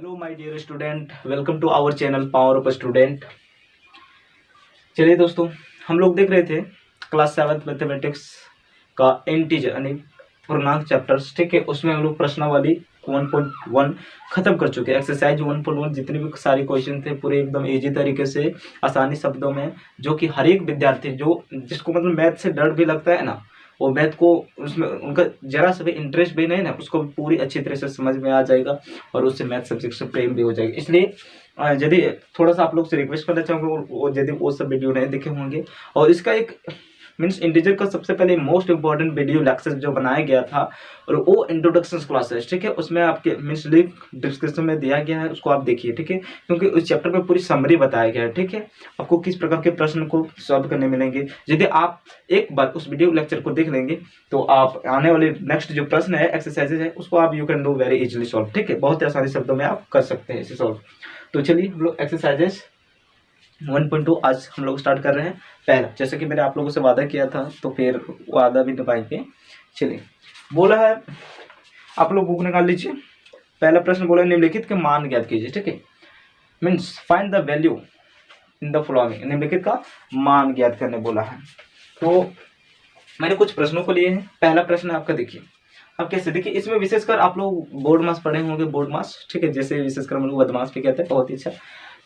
Hello my dear student, welcome to our channel power of student. चलिए दोस्तों, हम लोग देख रहे थे क्लास 7 मैथमेटिक्स का इंटीजर यानी पूर्णांक चैप्टर्स, ठीक है। उसमें हम लोग प्रश्नावली 1.1 खत्म कर चुके हैं। एक्सरसाइज 1.1 जितने भी सारे क्वेश्चन थे पूरे एकदम इजी तरीके से आसानी शब्दों में, जो कि हर एक विद्यार्थी जो जिसको मतलब मैथ से डर भी लगता है ना, वो मैथ को उसमें उनका जरा सा भी इंटरेस्ट भी नहीं ना, उसको पूरी अच्छी तरह से समझ में आ जाएगा और उससे मैथ सब्जेक्ट से प्रेम भी हो जाएगा। इसलिए यदि थोड़ा सा आप लोग से रिक्वेस्ट करना चाहूँगा, वो यदि वो सब वीडियो नहीं देखे होंगे, और इसका एक मीन्स इंटीजर का सबसे पहले मोस्ट इंपॉर्टेंट वीडियो लेक्चर जो बनाया गया था और वो इंट्रोडक्शन क्लासेस, ठीक है, उसमें आपके मीन्स लिंक डिस्क्रिप्शन में दिया गया है, उसको आप देखिए, ठीक है, क्योंकि उस चैप्टर में पूरी समरी बताया गया है, ठीक है। आपको किस प्रकार के प्रश्न को सॉल्व करने मिलेंगे। यदि आप एक बार उस वीडियो लेक्चर को देख लेंगे तो आप आने वाले नेक्स्ट जो प्रश्न है, एक्सरसाइजेज है, उसको आप you can do very easily solve, ठीक है, बहुत ही आसानी शब्दों में आप कर सकते हैं इसे सॉल्व। तो चलिए हम लोग एक्सरसाइजेज 1.2 आज हम लोग स्टार्ट कर रहे हैं। पहला, जैसे कि मैंने आप लोगों से वादा किया था तो फिर वादा भी निभाएंगे। चलिए, बोला है, आप लोग बुक निकाल लीजिए। पहला प्रश्न बोला निम्नलिखित के मान ज्ञात कीजिए, ठीक है, means find the value in the following. निम्नलिखित का मान ज्ञात करने बोला है। तो मैंने कुछ प्रश्नों को लिए हैं। पहला प्रश्न आपका देखिए, अब कैसे देखिए, इसमें विशेषकर आप लोग बोर्ड मास पढ़े होंगे, बोर्ड मास, ठीक है, जैसे विशेषकर हम लोग बदमाश भी कहते हैं, बहुत ही अच्छा।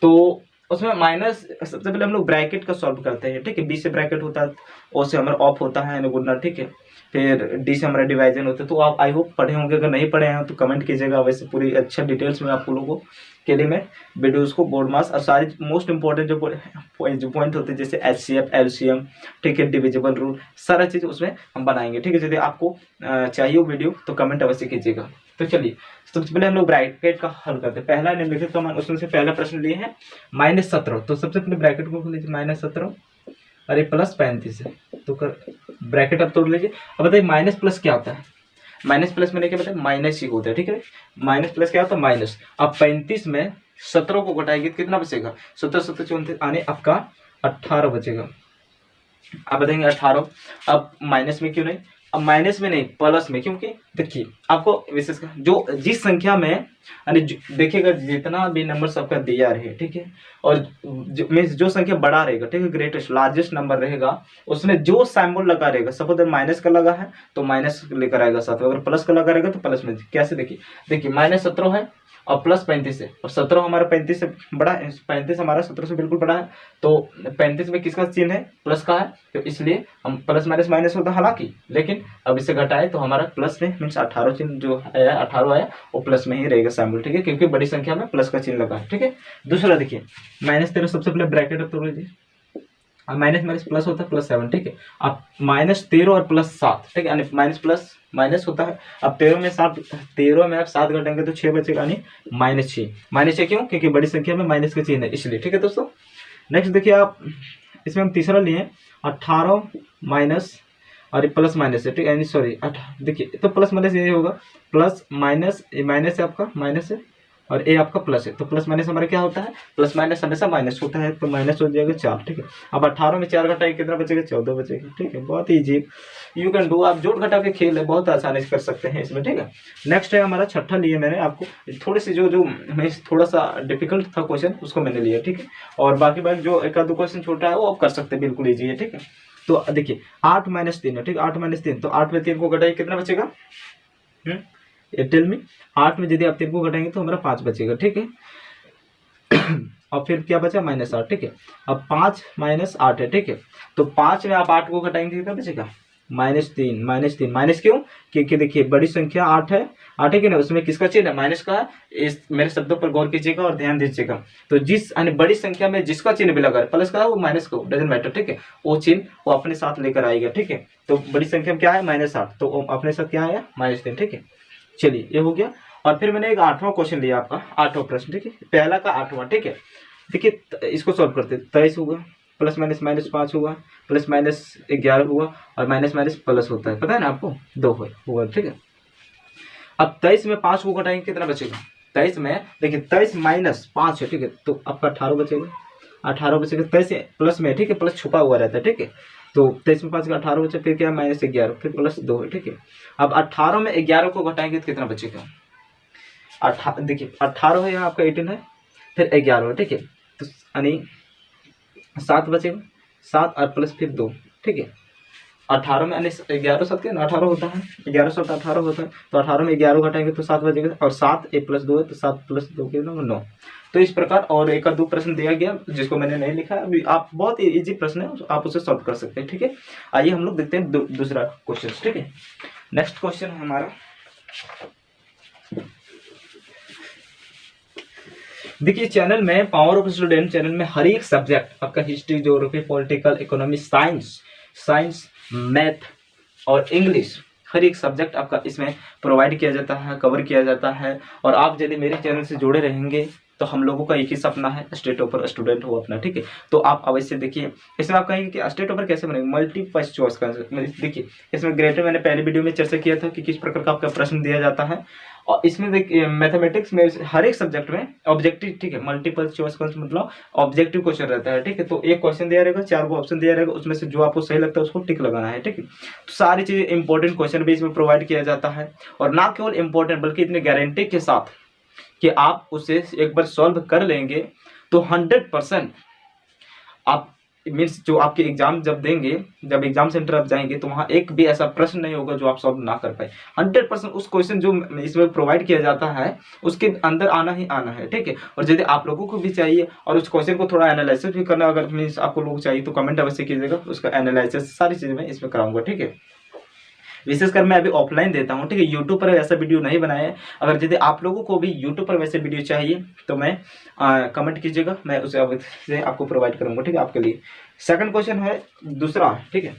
तो उसमें माइनस सबसे पहले हम लोग ब्रैकेट का सॉल्व करते हैं, ठीक है। बी से ब्रैकेट होता है, ओ से हमारा ऑफ होता है यानी गुणा, ठीक है, फिर डी से हमारा डिवाइजन होता है। तो आप आई होप पढ़े होंगे, अगर नहीं पढ़े हैं तो कमेंट कीजिएगा, वैसे पूरी अच्छा डिटेल्स में आप लोगों के लिए मैं वीडियोस को बोर्ड मास और सारी मोस्ट इंपॉर्टेंट जो पॉइंट होते हैं जैसे HCF LCM, ठीक है, डिविजिबल रूल, सारा चीज़ उसमें हम बनाएंगे, ठीक है। यदि आपको चाहिए वो वीडियो तो कमेंट अवश्य कीजिएगा। तो चलिए, सबसे पहले हम लोग ब्रैकेट का हल करते हैं। पहला निम्नलिखित का मान, उसमें से पहला प्रश्न लिए हैं -17। तो सबसे पहले ब्रैकेट को खोल लीजिए, -17 और ये +35 है, तो ब्रैकेट अब तोड़ लीजिए। अब बताइए माइनस प्लस क्या होता है। माइनस प्लस मैंने क्या बताया, माइनस ही होता है, ठीक है। माइनस प्लस क्या होता है, माइनस। अब 35 में 17 को घटाएंगे तो कितना बचेगा, 17 17 34 आने आपका 18 बचेगा। आप बताएंगे 18, अब माइनस में क्यों नहीं, अब माइनस में नहीं प्लस में, क्योंकि देखिए आपको विशेषकर जो जिस संख्या में यानी देखिएगा जितना भी नंबर सबका दिया रहे, ठीक है, और जो संख्या बड़ा रहेगा, ठीक है, ग्रेटेस्ट लार्जेस्ट नंबर रहेगा, उसमें जो सिंबल लगा रहेगा, सपोज माइनस का लगा है तो माइनस लेकर आएगा साथ में, अगर प्लस का लगा रहेगा तो प्लस में। कैसे देखिए, -17 है और +35 है, और 17 हमारा 35 से बड़ा है, 35 हमारा 17 से बिल्कुल बड़ा है, तो 35 में किसका चिन्ह है, प्लस का है, तो इसलिए हम प्लस माइनस माइनस होता है हालांकि, लेकिन अब इसे घटाए तो हमारा प्लस में मीन्स 18 चिन्ह जो है, 18 आया वो प्लस में ही रहेगा सिंबल, ठीक है, क्योंकि बड़ी संख्या में प्लस का चिन्ह लगा है, ठीक है। दूसरा देखिए, -13 सबसे पहले ब्रैकेट अब तोड़ लीजिए, अब माइनस माइनस प्लस होता है +7, ठीक है। अब -13 और +7, ठीक है, यानी माइनस प्लस माइनस होता है। अब 13 में 7, 13 में आप 7 घटाएंगे तो 6 बचेगा, यानी -6। -6 क्यों, क्योंकि बड़ी संख्या में माइनस का चिन्ह है, इसलिए, ठीक है दोस्तों। नेक्स्ट देखिए आप, इसमें हम तीसरा लिए 18 माइनस और प्लस माइनस है, ठीक है, सॉरी देखिए, तो प्लस माइनस ये होगा, प्लस माइनस, माइनस है आपका माइनस है और ए आपका प्लस है, तो प्लस माइनस हमारा क्या होता है, प्लस माइनस हमेशा माइनस होता है, तो माइनस हो जाएगा 4, ठीक है। अब 18 में 4 घटाएंगे कितना बचेगा, 14 बचेगा, ठीक है, बहुत ईजी, यू कैन डू। आप जोड़ घटा के खेल है, बहुत आसानी से कर सकते हैं इसमें, ठीक है। नेक्स्ट है हमारा छठा लिए मैंने आपको, थोड़ी सी जो थोड़ा सा डिफिकल्ट था क्वेश्चन उसको मैंने लिया, ठीक है, और बाकी बात जो एक आध क्वेश्चन छोटा है वो आप कर सकते हैं, बिल्कुल ईजी है, ठीक है। तो देखिए 8 - 3 है, ठीक है, 8 - 3, तो 8 में 3 को घटाइए कितना बचेगा, एयरटेल में 8 में यदि आप 3 को घटाएंगे तो हमारा 5 बचेगा, ठीक है। और फिर क्या बचा, -8, ठीक है। अब 5 - 8 है, ठीक है, तो 5 में आप 8 को घटाएंगे कितना बचेगा, -3, -3, माइनस क्यों, क्योंकि देखिए बड़ी संख्या 8 है, 8 है कि नहीं, उसमें किसका चिन्ह है, माइनस का है। इस मेरे शब्दों पर गौर कीजिएगा और ध्यान दीजिएगा। तो जिस यानी बड़ी संख्या में जिसका चिन्ह भी लगा है, प्लस का है वो माइनस को डजंट मैटर, ठीक है, वो चिन्ह वो अपने साथ लेकर आएगा, ठीक है। तो बड़ी संख्या में क्या है, -8, तो अपने साथ क्या आया, -3, ठीक है। चलिए ये हो गया। और फिर मैंने एक 8वां क्वेश्चन लिया आपका, 8वां प्रश्न, ठीक है, पहला का 8वां, ठीक है। देखिए इसको सॉल्व करते, 23 होगा, प्लस माइनस -5 हुआ, प्लस माइनस 11 हुआ, और माइनस माइनस प्लस होता है, पता है ना आपको, 2 हुआ, ठीक है। अब 23 में 5 को घटाएंगे कितना बचेगा, 23 में देखिए 23 - 5 है, ठीक है, तो आपका 18 बचेगा, 18 बचेगा, 23 प्लस में, ठीक है, प्लस छुपा हुआ रहता है, ठीक है। तो 23 में 5 का 18 बचा, फिर क्या -11, फिर +2 है, ठीक है। अब 18 में 11 को घटाएंगे तो कितना बचेगा, देखिए 18 है, यहाँ आपका 18 है, फिर 11 है, ठीक है। तो यानी 7 बचेगा, 7 और प्लस फिर 2, ठीक है। 18 में यानी 11 7 के 18 होता है, 11 7 18 होता है। तो 18 में 11 घटाएंगे तो 7 बचेगा, और 7 1 + 2 है, तो 7 + 2 के 9। तो इस प्रकार और एक आध दो प्रश्न दिया गया जिसको मैंने नहीं लिखा। अभी आप बहुत ही इजी प्रश्न है, आप उसे सॉल्व कर सकते हैं, ठीक है। आइए हम लोग देखते हैं दूसरा क्वेश्चन, ठीक है। नेक्स्ट क्वेश्चन है हमारा, देखिए चैनल में, पावर ऑफ स्टूडेंट चैनल में हर एक सब्जेक्ट आपका history, geography, political, economy, science, math और इंग्लिश, हर एक सब्जेक्ट आपका इसमें प्रोवाइड किया जाता है, कवर किया जाता है। और आप यदि मेरे चैनल से जुड़े रहेंगे तो हम लोगों का एक ही सपना है, स्टेट टॉपर स्टूडेंट हो अपना, ठीक है। तो आप अवश्य देखिए, इसमें आप कहेंगे कि स्टेट टॉपर कैसे बनेगा, मल्टीपल चॉइस का। देखिए इसमें ग्रेटर मैंने पहले वीडियो में चर्चा किया था कि किस प्रकार का आपका प्रश्न दिया जाता है। और इसमें देखिए मैथमेटिक्स में हर एक सब्जेक्ट में ऑब्जेक्टिव, ठीक है, मल्टीपल चॉइस का मतलब ऑब्जेक्टिव क्वेश्चन रहता है, ठीक है। तो एक क्वेश्चन दिया रहेगा, 4 को ऑप्शन दिया रहेगा, उसमें से जो आपको सही लगता है उसको टिक लगाना है, ठीक है। तो सारी चीजें इंपॉर्टेंट क्वेश्चन भी इसमें प्रोवाइड किया जाता है, और ना केवल इंपॉर्टेंट बल्कि इतने गारंटी के साथ कि आप उसे एक बार सॉल्व कर लेंगे तो 100% आप मीन्स जो आपके एग्जाम जब देंगे, जब एग्जाम सेंटर आप जाएंगे तो वहां एक भी ऐसा प्रश्न नहीं होगा जो आप सॉल्व ना कर पाए। 100% उस क्वेश्चन जो इसमें प्रोवाइड किया जाता है उसके अंदर आना ही आना है, ठीक है। और यदि आप लोगों को भी चाहिए और उस क्वेश्चन को थोड़ा एनालिसिस भी करना, अगर मीन्स आपको लोग चाहिए तो कमेंट अवश्य कीजिएगा, उसका एनालिसिस सारी चीजें मैं इसमें कराऊंगा, ठीक है। विशेषकर मैं अभी ऑफलाइन देता हूँ, ठीक है। यूट्यूब पर ऐसा वीडियो नहीं बनाया है। अगर यदि आप लोगों को भी यूट्यूब पर वैसे वीडियो चाहिए तो मैं कमेंट कीजिएगा, मैं उसे अवश्य आपको प्रोवाइड करूंगा, ठीक है, आपके लिए। सेकंड क्वेश्चन है दूसरा, ठीक है।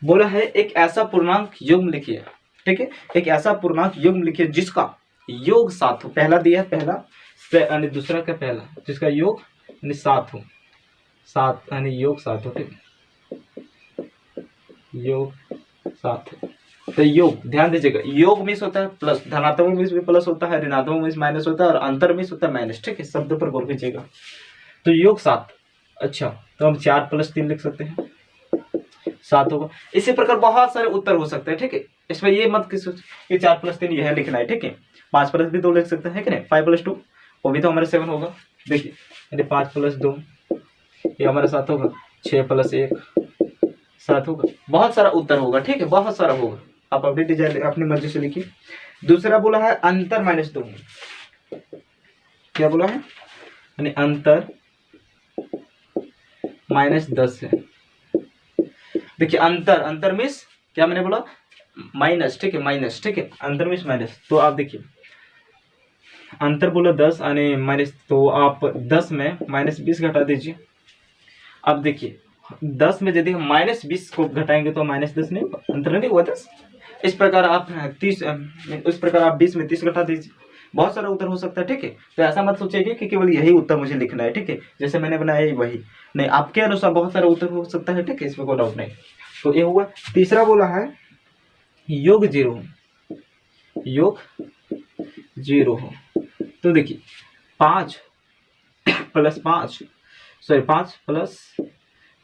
बोला है एक ऐसा पूर्णांक युग्म लिखिए, ठीक है। एक ऐसा पूर्णांक युग्म लिखिए जिसका योग 7 हो। पहला दिया है, पहला यानी दूसरा का पहला, जिसका योग यानी 7 हो, 7 यानी योग 7 हो, ठीक है। योग 7 है। तो योग ध्यान दीजिएगा, योग मीन्स होता है प्लस, धनात्मक मीन्स भी प्लस होता है, ऋणात्मक मीन्स माइनस होता है, और अंतर मीन्स होता है माइनस, ठीक है। शब्द पर गौर कीजिएगा। तो योग 7, अच्छा तो हम 4 + 3 लिख सकते हैं, 7 होगा। इसी प्रकार बहुत सारे उत्तर हो सकते हैं, ठीक है। इसमें ये मत किस कि 4 + 3 यह लिखना है, ठीक है। 5 + भी 2 लिख सकते हैं कि नहीं, 5 + 2 वो भी तो हमारे 7 होगा। देखिए यदि 5 + 2 ये हमारा 7 होगा, 6 + 1 7 होगा। बहुत सारा उत्तर होगा, ठीक है, बहुत सारा होगा। आप अपनी डिजाइन अपनी मर्जी से लिखिए। दूसरा बोला है अंतर -2, क्या बोला है, यानी अंतर -10 है। देखिए अंतर मीन्स क्या मैंने बोला, माइनस, ठीक है, माइनस, ठीक है, अंतर मीन्स माइनस। तो आप देखिए अंतर बोला 10 यानी माइनस, तो आप 10 में -20 घटा दीजिए। अब देखिए 10 में यदि हम -20 को घटाएंगे तो -10 नहीं होगा, अंतर नहीं हुआ 10। इस प्रकार आप 30, उस प्रकार आप 20 में 30 घटा दीजिए। बहुत सारा उत्तर हो सकता है, ठीक है। तो ऐसा मत सोचिए कि केवल यही उत्तर मुझे लिखना है, ठीक है, जैसे मैंने बनाया वही नहीं, आपके अनुसार बहुत सारा उत्तर हो सकता है, ठीक है, इसमें कोई डाउट नहीं। तो ये हुआ। तीसरा बोला है योग 0, योग 0 हो। तो देखिए 5 + 5 सॉरी 5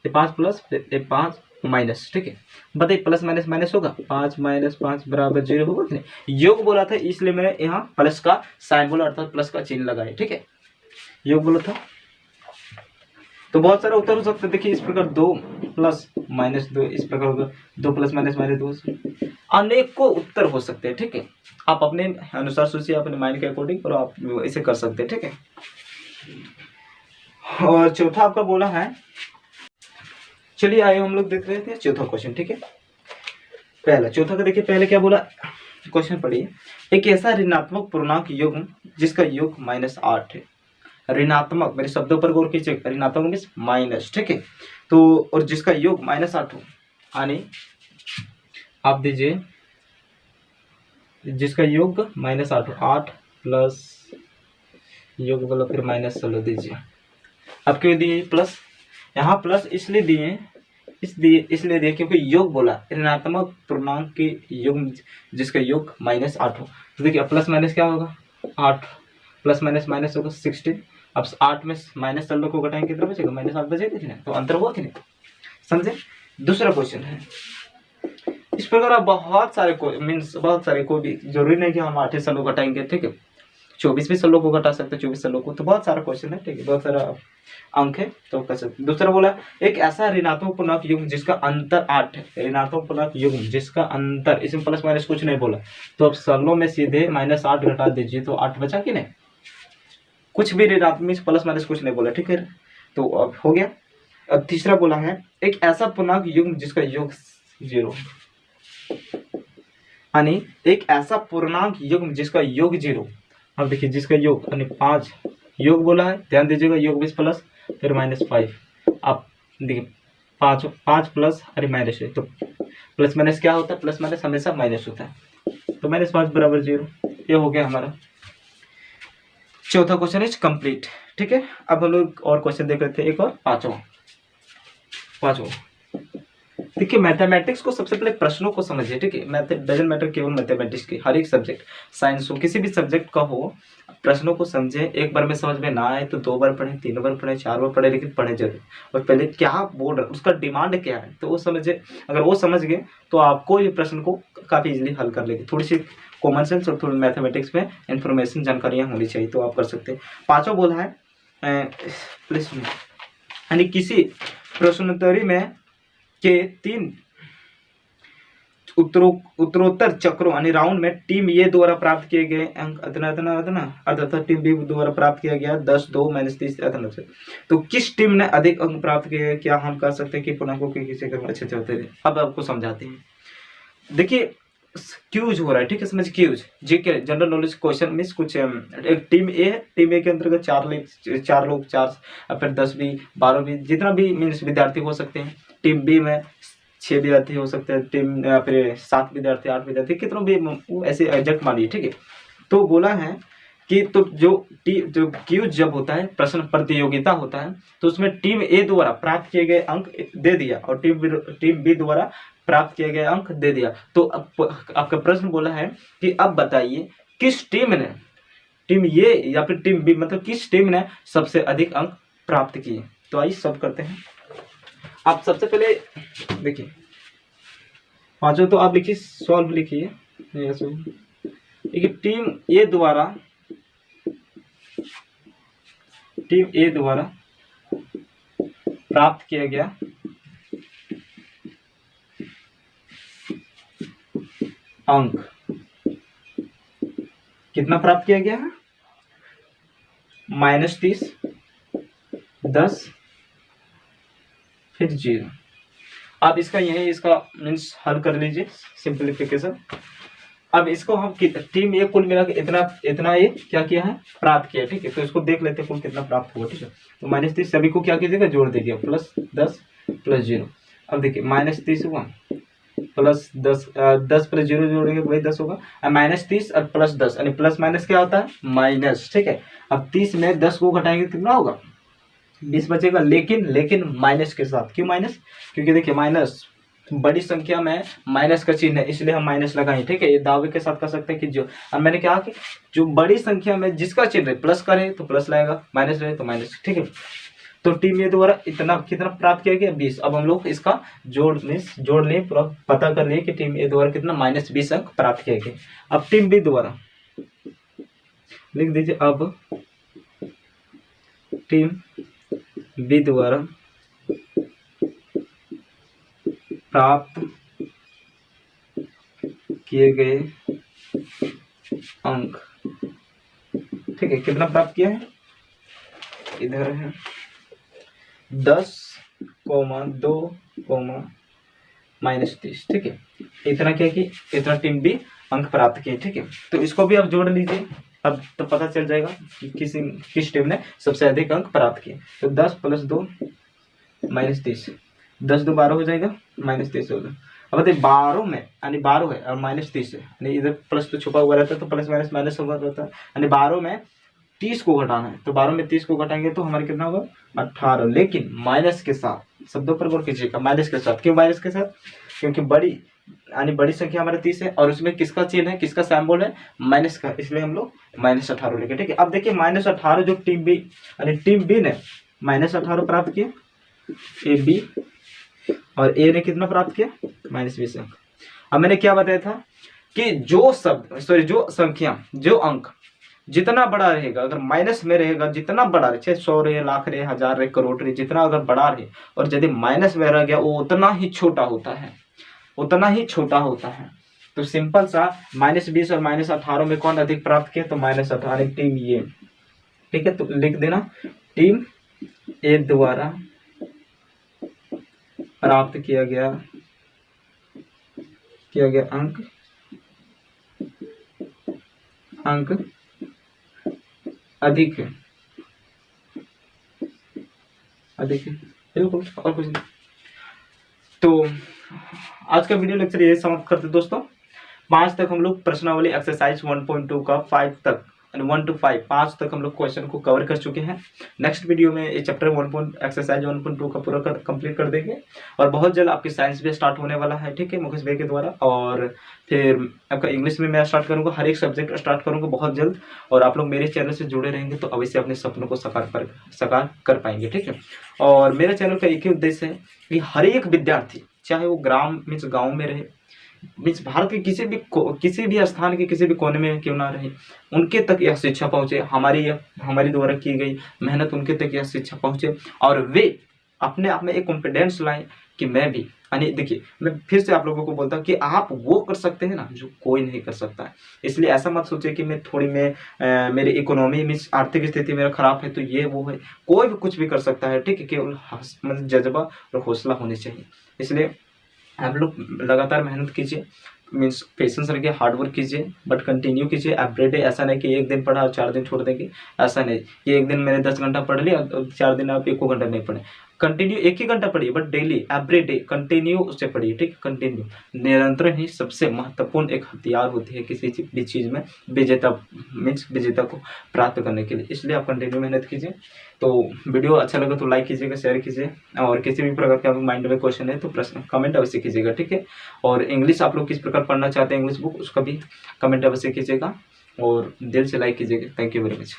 + 5 माइनस, ठीक है। बताइए प्लस माइनस माइनस होगा, 5 - 5 = 0 होगा कि नहीं। योग बोला था इसलिए मैंने यहाँ प्लस का साइन बोला, अर्थात प्लस का चिन्ह लगाया, ठीक है। योग बोला था। तो बहुत सारे उत्तर हो सकते हैं। देखिए इस प्रकार 2 + -2 इस प्रकार होगा, 2 + -2 अनेकों उत्तर हो सकते हैं, ठीक है। आप अपने अनुसार सोचिए, अपने माइंड के अकॉर्डिंग, और आप इसे कर सकते हैं, ठीक है। और चौथा आपका बोला है, चलिए आइए हम लोग देख रहे थे चौथा क्वेश्चन, ठीक है। पहला चौथा का देखिए, पहले क्या बोला क्वेश्चन पढ़िए। एक ऐसा ऋणात्मक पूर्णांक युग्म जिसका योग -8 है। ऋणात्मक, मेरे शब्दों पर गौर कीजिए, ऋणात्मक मीन्स माइनस, ठीक है। तो और जिसका योग -8 हो, यानी आप दीजिए जिसका योग -8 हो, 8 प्लस योग बोला फिर माइनस, चलो दीजिए। अब क्यों दिए प्लस, यहाँ प्लस इसलिए दिए क्योंकि योग बोला ऋणात्मक पूर्णांक के योग जिसका योग -8 हो। तो देखिए प्लस माइनस क्या होगा, 8 + -- होगा 16। अब 8 में माइनस चल को घटाएंगे कितना बचेगा, -8 बचेगा कि नहीं। तो अंतर हुआ कि नहीं, समझे। दूसरा क्वेश्चन है, इस प्रकार आप बहुत सारे को मीन्स बहुत सारे को भी जरूरी नहीं कि हम 8 सालों घटाएंगे, ठीक है, 24 भी सालों को घटा सकते हैं, 24 सालों को, तो बहुत सारा क्वेश्चन है, ठीक है, बहुत सारा अंक है तो कर सकते। दूसरा बोला एक ऐसा ऋणात्मक पूर्णांक युग्म जिसका अंतर 8 है, ऋणात्मक पूर्णांक युग्म जिसका अंतर, इसमें प्लस माइनस कुछ नहीं बोला, तो अब सरलों में सीधे -8 घटा दीजिए तो 8 बचा कि नहीं, कुछ भी ऋणात्मक प्लस माइनस कुछ नहीं बोला, ठीक है, तो अब हो गया। अब तीसरा बोला है एक ऐसा पूर्णांक युग्म जिसका योग 0, यानी एक ऐसा पूर्णांक युग्म जिसका योग 0। अब देखिए जिसका योग यानी 5 योग बोला है, ध्यान दीजिएगा, योग 20 प्लस फिर -5, आप देखिए 5 प्लस अरे माइनस है, तो प्लस माइनस क्या होता है, प्लस माइनस हमेशा माइनस होता है, तो -5 बराबर 0, ये हो गया हमारा चौथा क्वेश्चन इज कंप्लीट, ठीक है। अब हम लोग और क्वेश्चन देख रहे थे, एक और पांचवा। देखिए मैथमेटिक्स को सबसे पहले प्रश्नों को समझिए, ठीक है, मैथड डजंट मैटर केवल मैथमेटिक्स की, हर एक सब्जेक्ट, साइंस हो किसी भी सब्जेक्ट का हो, प्रश्नों को समझे, एक बार में समझ में ना आए तो 2 बार पढ़े, 3 बार पढ़े, 4 बार पढ़े, लेकिन पढ़े जरूर, और पहले क्या बोल रहा है उसका डिमांड क्या है तो वो समझे, अगर वो समझ गए तो आपको ये प्रश्न को काफी इजीली हल कर लेगी। थोड़ी सी कॉमन सेंस और थोड़ी मैथमेटिक्स में इंफॉर्मेशन जानकारियां होनी चाहिए तो आप कर सकते हैं। पांचवा बोला है प्लीज, यानी किसी प्रश्नोत्तरी में के 3 उत्तरोत्तर चक्रों यानी राउंड में टीम ए द्वारा प्राप्त किए गए अंक अतः टीम बी द्वारा प्राप्त किया गया 10, 2, -30 से, तो किस टीम ने अधिक अंक प्राप्त किए, क्या हम कह सकते हैं कि पूर्णांकों के किसी क्रम अच्छे से होते थे। अब आपको समझाते हैं, देखिए क्यूज हो रहा है, ठीक है, समझ क्यूज GK general knowledge question mean कुछ एक टीम ए है, टीम ए के अंतर्गत 4 लोग 4 फिर 10 भी 12 भी जितना भी मीन्स विद्यार्थी हो सकते हैं, टीम बी में 6 विद्यार्थी हो सकते हैं, टीम फिर 7 विद्यार्थी 8 विद्यार्थी कितना भी ऐसे एग्जैक्ट मानिए, ठीक है। तो बोला है कि तो जो क्यूज जब होता है प्रश्न प्रतियोगिता होता है तो उसमें टीम ए द्वारा प्राप्त किए गए अंक दे दिया और टीम बी द्वारा प्राप्त किए गए अंक दे दिया, तो आपका प्रश्न बोला है कि अब बताइए किस टीम ने, टीम ए या फिर टीम बी, मतलब किस टीम ने सबसे अधिक अंक प्राप्त किए। तो आइए सब करते हैं। आप सबसे पहले देखिए पांचों तो आप लिखिए, सॉल्व लिखिए, देखिए टीम ए द्वारा प्राप्त किया गया अंक कितना प्राप्त किया गया है, -30, 10 फिर 0। अब इसका यही इसका मीन्स हल कर लीजिए, सिंपलीफिकेशन। अब इसको हम टीम ये कुल मिला के इतना ये क्या किया है, प्राप्त किया, ठीक है, तो इसको देख लेते हैं कुल कितना प्राप्त हुआ, ठीक है। तो -30 सभी को क्या कीजिएगा, जोड़ दीजिए, +10 + 0। अब देखिए -30 हुआ +10, 10 + 0 जोड़ेंगे वही 10 होगा, -30 और +10 यानी प्लस माइनस क्या होता है, माइनस, ठीक है। अब 30 में 10 को घटाएंगे कितना होगा, 20 बचेगा, लेकिन माइनस के साथ। क्यों माइनस, क्योंकि देखिए माइनस बड़ी संख्या में माइनस का चिन्ह है, इसलिए हम माइनस लगाएं, ठीक है। ये दावे के साथ कर सकते हैं कि जो, अब मैंने कहा कि जो बड़ी संख्या में जिसका चिन्ह है प्लस करे तो प्लस लाएगा, माइनस रहे तो माइनस, ठीक है। तो टीम ए द्वारा इतना कितना प्राप्त किया गया, 20। अब हम लोग इसका जोड़ लें, पूरा पता कर लिए कि टीम ए द्वारा कितना -20 अंक प्राप्त किया गया। अब टीम बी द्वारा लिख दीजिए, अब टीम बी द्वारा प्राप्त किए गए अंक, ठीक है, कितना प्राप्त किया है, इधर है 10, 2, -30, ठीक है। इतना क्या कि इतना टीम बी अंक प्राप्त किए, ठीक है। तो इसको भी आप जोड़ लीजिए, अब तो पता चल जाएगा कि किस टीम ने सबसे अधिक अंक प्राप्त किए। तो 10 + 2 -30, 10 2 12 हो जाएगा, -30 होगा। अब बताइए 12 में, यानी 12 है और -30 है, यानी इधर प्लस तो छुपा हुआ रहता है तो प्लस माइनस होगा रहता है, यानी 12 में 30 को घटाना है, तो 12 में 30 को घटाएंगे तो हमारे कितना होगा, 18, लेकिन माइनस के साथ। शब्दों पर गौर कीजिएगा, माइनस के साथ। क्यों माइनस के साथ, क्योंकि बड़ी संख्या हमारे 30 है और उसमें किसका चिन्ह है, किसका सिंबल है, माइनस का, इसलिए हम लोग -18 लेंगे, ठीक है। अब देखिए -18 जो टीम बी, यानी टीम बी ने -18 प्राप्त किया, ए बी, और ए ने कितना प्राप्त किया, -20 अंक। अब मैंने क्या बताया था कि जो संख्या, जो अंक जितना बड़ा रहेगा, अगर माइनस में रहेगा, जितना बड़ा रहे, चाहे 100 रहे, लाख रहे, हजार रहे, करोड़ रहे, जितना अगर बड़ा रहे और यदि माइनस में रह गया वो उतना ही छोटा होता है, उतना ही छोटा होता है। तो सिंपल सा -20 और -18 में कौन अधिक प्राप्त किया, तो -18 टीम ए, ठीक है। तो लिख देना टीम ए द्वारा प्राप्त किया गया अंक अधिक है, बिल्कुल, और कुछ नहीं। तो आज का वीडियो लेक्चर ये समाप्त करते दोस्तों। 5 तक हम लोग प्रश्नावली एक्सरसाइज 1.2 का 5 तक 1 to 5 तक हम लोग क्वेश्चन को कवर कर चुके हैं। नेक्स्ट वीडियो में ये चैप्टर एक्सरसाइज 1.2 का पूरा कंप्लीट कर देंगे और बहुत जल्द आपकी साइंस भी स्टार्ट होने वाला है, ठीक है, मुकेश भाई के द्वारा। और फिर आपका इंग्लिश में मैं स्टार्ट करूंगा, हर एक सब्जेक्ट स्टार्ट करूंगा बहुत जल्द। और आप लोग मेरे चैनल से जुड़े रहेंगे तो अवश्य अपने सपनों को साकार कर पाएंगे, ठीक है। और मेरे चैनल का एक ही उद्देश्य है कि हर एक विद्यार्थी, चाहे वो गाँव में रहे, भारत के किसी भी स्थान के किसी भी कोने में क्यों ना रहे, उनके तक यह शिक्षा पहुंचे, हमारी द्वारा की गई मेहनत उनके तक यह शिक्षा पहुंचे और वे अपने आप में एक कॉन्फिडेंस लाएं कि मैं भी, यानी देखिए मैं फिर से आप लोगों को बोलता हूँ कि आप वो कर सकते हैं ना जो कोई नहीं कर सकता है। इसलिए ऐसा मत सोचे कि मेरी इकोनॉमी में आर्थिक स्थिति मेरा खराब है तो ये वो है, कोई भी कुछ भी कर सकता है, ठीक है। केवल मतलब जज्बा और हौसला होनी चाहिए। इसलिए आप लोग लगातार मेहनत कीजिए, मीन्स पेशेंस रखिए, हार्ड वर्क कीजिए, बट कंटिन्यू कीजिए एवरीडे। ऐसा नहीं कि एक दिन पढ़ा और 4 दिन छोड़ देंगे, ऐसा नहीं कि एक दिन मैंने 10 घंटा पढ़ लिया और 4 दिन आप 1 घंटा नहीं पढ़े। कंटिन्यू 1 ही घंटा पढ़िए, बट डेली एवरीडे कंटिन्यू उससे पढ़िए, ठीक है। कंटिन्यू निरंतर ही सबसे महत्वपूर्ण एक हथियार होती है किसी भी चीज़ में विजेता को प्राप्त करने के लिए। इसलिए आप कंटिन्यू मेहनत कीजिए। तो वीडियो अच्छा लगा तो लाइक कीजिएगा, शेयर कीजिए और किसी भी प्रकार के आपके माइंड में क्वेश्चन है तो प्रश्न कमेंट अवश्य कीजिएगा, ठीक है। और इंग्लिश आप लोग किस प्रकार पढ़ना चाहते हैं इंग्लिश बुक, उसका भी कमेंट अवश्य कीजिएगा और दिल से लाइक कीजिएगा। Thank you very much.